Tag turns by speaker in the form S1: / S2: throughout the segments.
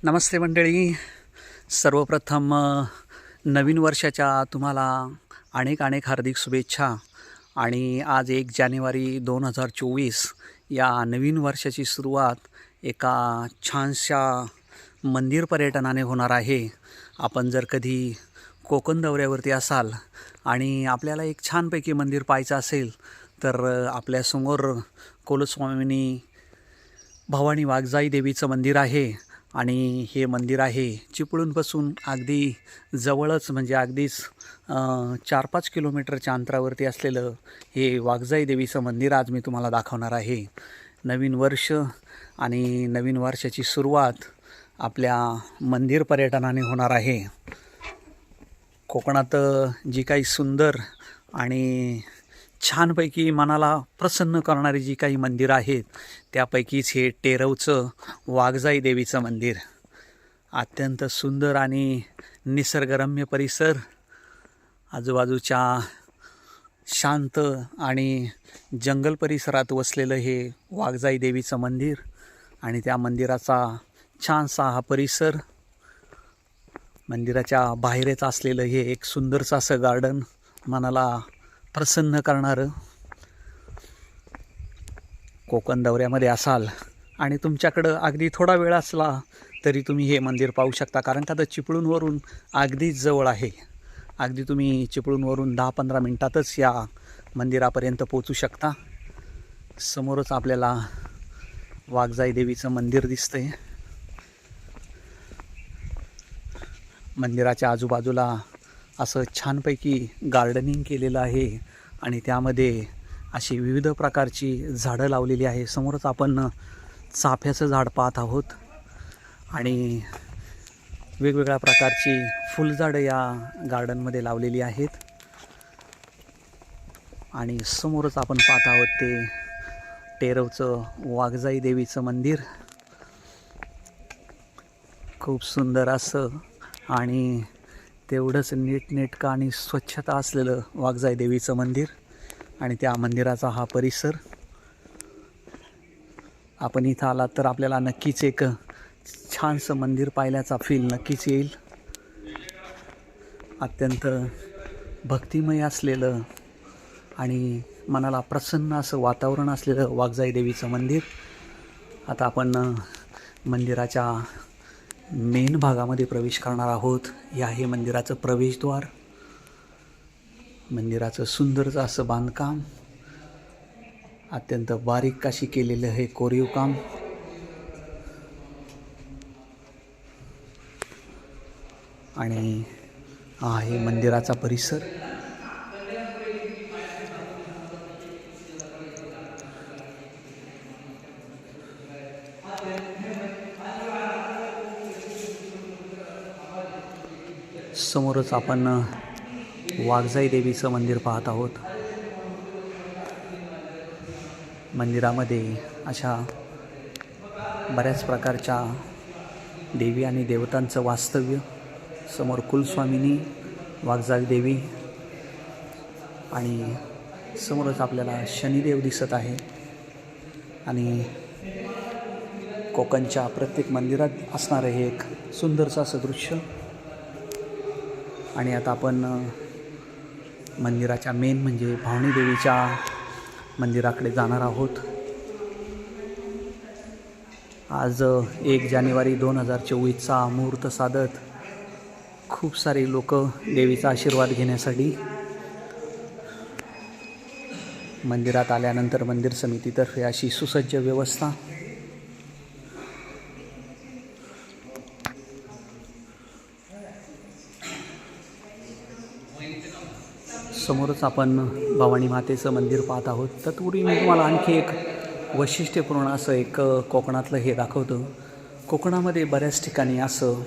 S1: नमस्ते मंडळी. सर्वप्रथम नवीन वर्षाच्या तुम्हाला अनेक अनेक हार्दिक शुभेच्छा. आणि आज 1 जानेवारी 2024 या नवीन वर्षाची सुरुवात एका छानशा मंदिर पर्यटनाने होणार आहे. आपण जर कधी कोकण दौऱ्यावरती असाल आणि आपल्याला एक छानपैकी मंदिर पाहायचं असेल तर आपल्यासमोर कुलस्वामिनी भवानी वाघजाई देवीचं मंदिर आहे. आणि हे मंदिर आहे चिपळूणपासून अगदी जवळच, म्हणजे अगदीच 4-5 किलोमीटरच्या अंतरावरती असलेलं हे वाघजाई देवीचं मंदिर आज मी तुम्हाला दाखवणार आहे. नवीन वर्ष आणि नवीन वर्षाची सुरुवात आपल्या मंदिर पर्यटनाने होणार आहे. कोकणात जी काही सुंदर आणि छानपैकी मनाला प्रसन्न करणारी जी काही मंदिरं आहेत त्यापैकीच हे टेरवचं वाघजाई देवीचं मंदिर. अत्यंत सुंदर आणि निसर्गरम्य परिसर, आजूबाजूच्या शांत आणि जंगल परिसरात वसलेलं हे वाघजाई देवीचं मंदिर आणि त्या मंदिराचा छानसा हा परिसर. मंदिराच्या बाहेरच असलेलं हे एक सुंदरचं असं गार्डन, मनाला प्रसन्न करणारं. कोकण दौऱ्यामध्ये असाल आणि तुमच्याकडं अगदी थोडा वेळ असला तरी तुम्ही हे मंदिर पाहू शकता, कारण का तर चिपळूणवरून अगदीच जवळ आहे. अगदी तुम्ही चिपळूणवरून 10-15 मिनटातच या मंदिरापर्यंत पोचू शकता. समोरच आपल्याला वाघजाई देवीचं मंदिर दिसतंय. मंदिराच्या आजूबाजूला असं छानपैकी गार्डनिंग केलेलं आहे आणि त्यामध्ये अशी विविध प्रकारची झाडं लावलेली आहे. समोरच आपण चाफ्याचं झाड पाहत आहोत आणि वेगवेगळ्या प्रकारची फुलझाडं या गार्डनमध्ये लावलेली आहेत. आणि समोरच आपण पाहत आहोत ते टेरवचं वाघजाई देवीचं मंदिर. खूप सुंदर असं आणि तेवढंच नीटनेटकं आणि स्वच्छता असलेलं वाघजाई देवीचं मंदिर आणि त्या मंदिराचा हा परिसर. आपण इथं आलात तर आपल्याला नक्कीच एक छानसं मंदिर पाहिल्याचा फील नक्कीच येईल. अत्यंत भक्तिमय असलेलं आणि मनाला प्रसन्न असं वातावरण असलेलं वाघजाई देवीचं मंदिर. आता आपण मंदिराच्या मेन भागामध्ये प्रवेश करणार आहोत. हे आहे मंदिराचं प्रवेशद्वार. मंदिराचं सुंदरचं असं बांधकाम, अत्यंत बारीक अशी केलेलं हे कोरीव काम. आणि हा आहे मंदिराचा परिसर. समोरच आपण वाघजाई देवीचं मंदिर पाहत आहोत. मंदिरामध्ये अशा बऱ्याच प्रकारच्या देवी आणि देवतांचं वास्तव्य. समोर कुलस्वामिनी वाघजाई देवी आणि समोरच आपल्याला शनिदेव दिसत आहे. आणि कोकणच्या प्रत्येक मंदिरात असणारं हे एक सुंदरचं असं दृश्य. आणि आता आपण मंदिराच्या मेन म्हणजे भवानी देवीच्या मंदिराकडे जाणार आहोत. आज 1 जानेवारी 2024चा मुहूर्त साधत खूप सारे लोक देवीचा आशीर्वाद घेण्यासाठी मंदिरात आल्यानंतर मंदिर समितीतर्फे अशी सुसज्ज व्यवस्था. समोरच आपण भवानी मातेचं मंदिर पाहत आहोत. तत्पूर्वी मी तुम्हाला आणखी एक वैशिष्ट्यपूर्ण असं एक कोकणातलं हे दाखवतो. कोकणामध्ये बऱ्याच ठिकाणी असं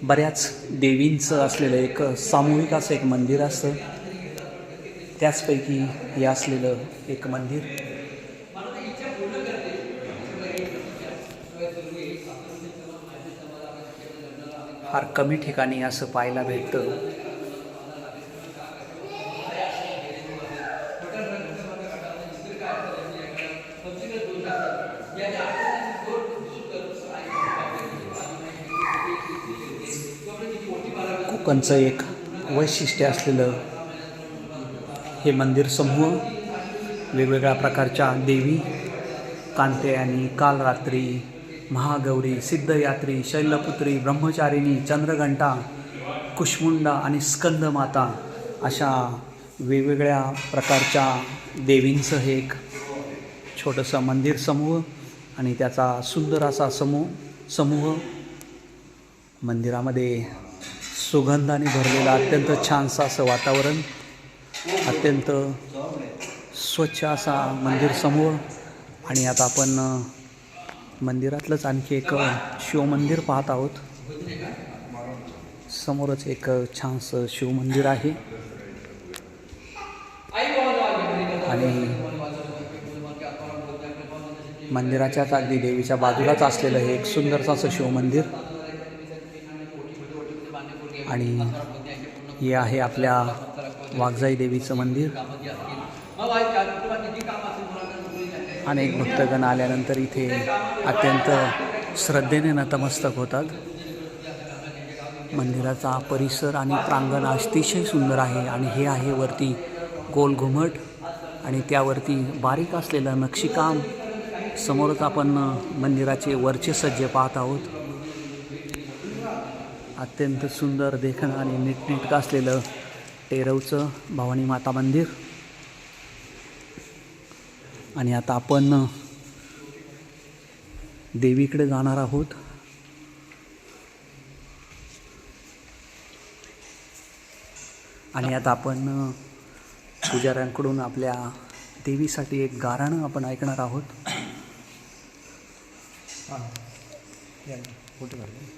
S1: बऱ्याच देवींचं असलेलं एक सामूहिक असं एक मंदिर असतं. त्याचपैकी हे असलेलं एक मंदिर. फार कमी ठिकाणी असं पाहायला भेटतं. कोकणचं एक वैशिष्ट्य असलेलं हे मंदिर समूह वेगवेगळ्या प्रकारच्या देवी, कांतेयानी, कालरात्री, महागौरी, सिद्धयात्री, शैलपुत्री, ब्रह्मचारिणी, चंद्रघंटा, कुष्मुंडा आणि स्कंदमाता अशा वेगवेगळ्या प्रकारच्या देवींचं हे एक छोटंसं मंदिर समूह आणि त्याचा सुंदर असा समूह मंदिरामध्ये सुगंधाने भरलेलं अत्यंत छानसं असं वातावरण, अत्यंत स्वच्छ असा मंदिर समूह. आणि आता आपण मंदिरातलंच आणखी एक शिवमंदिर पाहत आहोत. समोरच एक छानसं शिवमंदिर आहे आणि मंदिराच्याच अगदी देवीच्या बाजूलाच असलेलं हे एक सुंदरसं असं शिवमंदिर. आणि हे आहे आपल्या वाघजाई देवीचं मंदिर. अनेक भक्तगण आल्यानंतर इथे अत्यंत श्रद्धेने नतमस्तक होतात. मंदिराचा परिसर आणि प्रांगण अतिशय सुंदर आहे आणि हे आहे वरती गोल घुमट आणि त्यावरती बारीक असलेलं नक्षीकाम. समोरच आपण मंदिराचे वरचे सज्जे पाहत आहोत. अत्यंत सुंदर देखणं आणि नीटनेटकं असलेलं टेरवचं भवानी माता मंदिर. आणि आता आपण देवीकडे जाणार आहोत. आणि आता आपण पुजाऱ्यांकडून आपल्या देवीसाठी एक गाराणं आपण ऐकणार आहोत. फोटो काढले.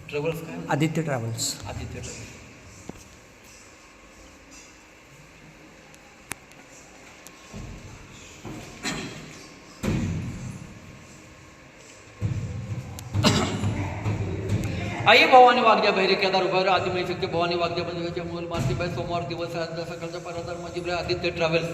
S2: ट्रॅव्हल्स काय?
S1: आदित्य ट्रॅव्हल्स.
S2: आदित्य ट्रॅव्हल्स. आई भवानी वाग्या बहिरे केदार उभार आदिमय शक्ती भवानी वाग्या बंधूच्या मूल मार्ती बाय सोमवार दिवस सकाळचा पराधार माझी आदित्य ट्रॅव्हल्स.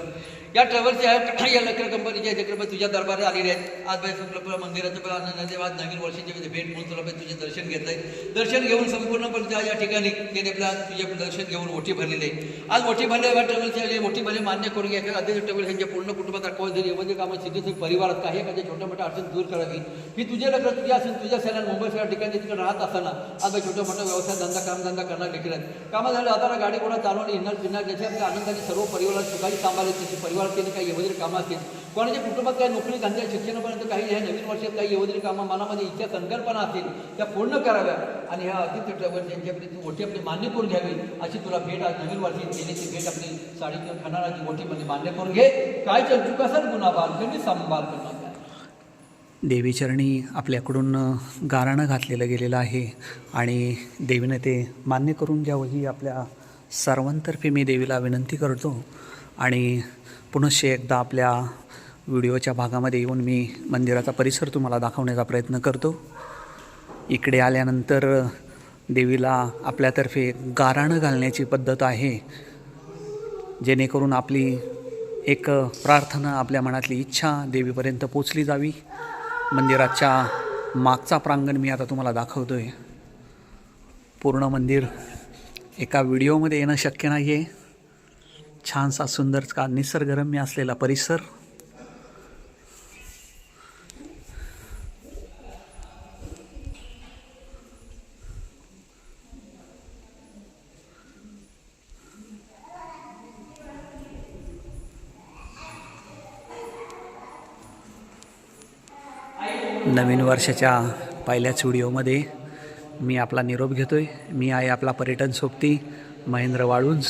S2: या ट्रॅव्हल्स या लकर कंपनीच्या ह्याच्याकडे तुझ्या दरबारात आलेले आहेत. आज बाय संपलं मंदिराचं आज नवीन वर्षाची भेट म्हणून तुला तुझे दर्शन घेत आहे. दर्शन घेऊन संपूर्णपणे या ठिकाणी ते आपल्या तुझे दर्शन घेऊन मोठी भरलेली आहे. आज मोठी भरले या ट्रॅव्हल्सची मोठी भरले मान्य करून घ्या. आदित्य ट्रॅव्हल्स यांच्या पूर्ण कुटुंबात दाखवा जरी एवढे कामं सिद्धी परिवारात काही एखाद्या छोट्या मोठ्या अडचण दूर करावी ही तुझे लग्न तुझ्या असेल तुझ्या सणात मुंबईसारख्या ठिकाणी तिकडे राहत असताना आज छोटा मोठा व्यवसाय धंदा कामधंदा करणार देखील आहेत. कामं झालं आता गाडी घोडा चालवणे हिंडणार फिरणार ज्याच्या आपल्या आनंदाने सर्व परिवारात सुखाची सांभाळले त्याची परिवारात त्यांनी काही एवढी कामं असतील. कोणाच्या कुटुंबात काही नोकरी धंद्या शिक्षणापर्यंत काही ह्या नवीन वर्षात काही एवढी कामं मनामध्ये इच्छा संकल्पना असतील त्या पूर्ण कराव्या आणि ह्या आदित्य ट्रॅव्हल्स यांच्याकडे तू मोठी आपली मान्य करून घ्यावी अशी तुला भेट आज नवीन वर्षी देण्याची भेट आपली साडी किंवा खाणाराची मोठी म्हणजे मान्य करून घे. काय चल चुका सर गुन्हा बाल कधी सांभाळ करणार.
S1: देवीचरणी आपल्याकडून गाराणं घातलेलं गेलेलं आहे आणि देवीने ते मान्य करून घ्यावं ही आपल्या सर्वांतर्फे मी देवीला विनंती करतो. आणि पुनश्च एकदा आपल्या व्हिडिओच्या भागामध्ये येऊन मी मंदिराचा परिसर तुम्हाला दाखवण्याचा प्रयत्न करतो. इकडे आल्यानंतर देवीला आपल्यातर्फे गाराणं घालण्याची पद्धत आहे जेणेकरून आपली एक प्रार्थना आपल्या मनातली इच्छा देवीपर्यंत पोचली जावी. मंदिराच्या मागचा प्रांगण मी आता तुम्हाला दाखवतो आहे. पूर्ण मंदिर एका व्हिडिओमध्ये येणं शक्य नाही आहे. छानसा सुंदर निसर्गरम्य असलेला परिसर. नवीन वर्षाच्या पहिल्याच व्हिडिओमध्ये मी आपला निरोप घेतो आहे. मी आहे आपला पर्यटन सोबती महेंद्र वाळुंज.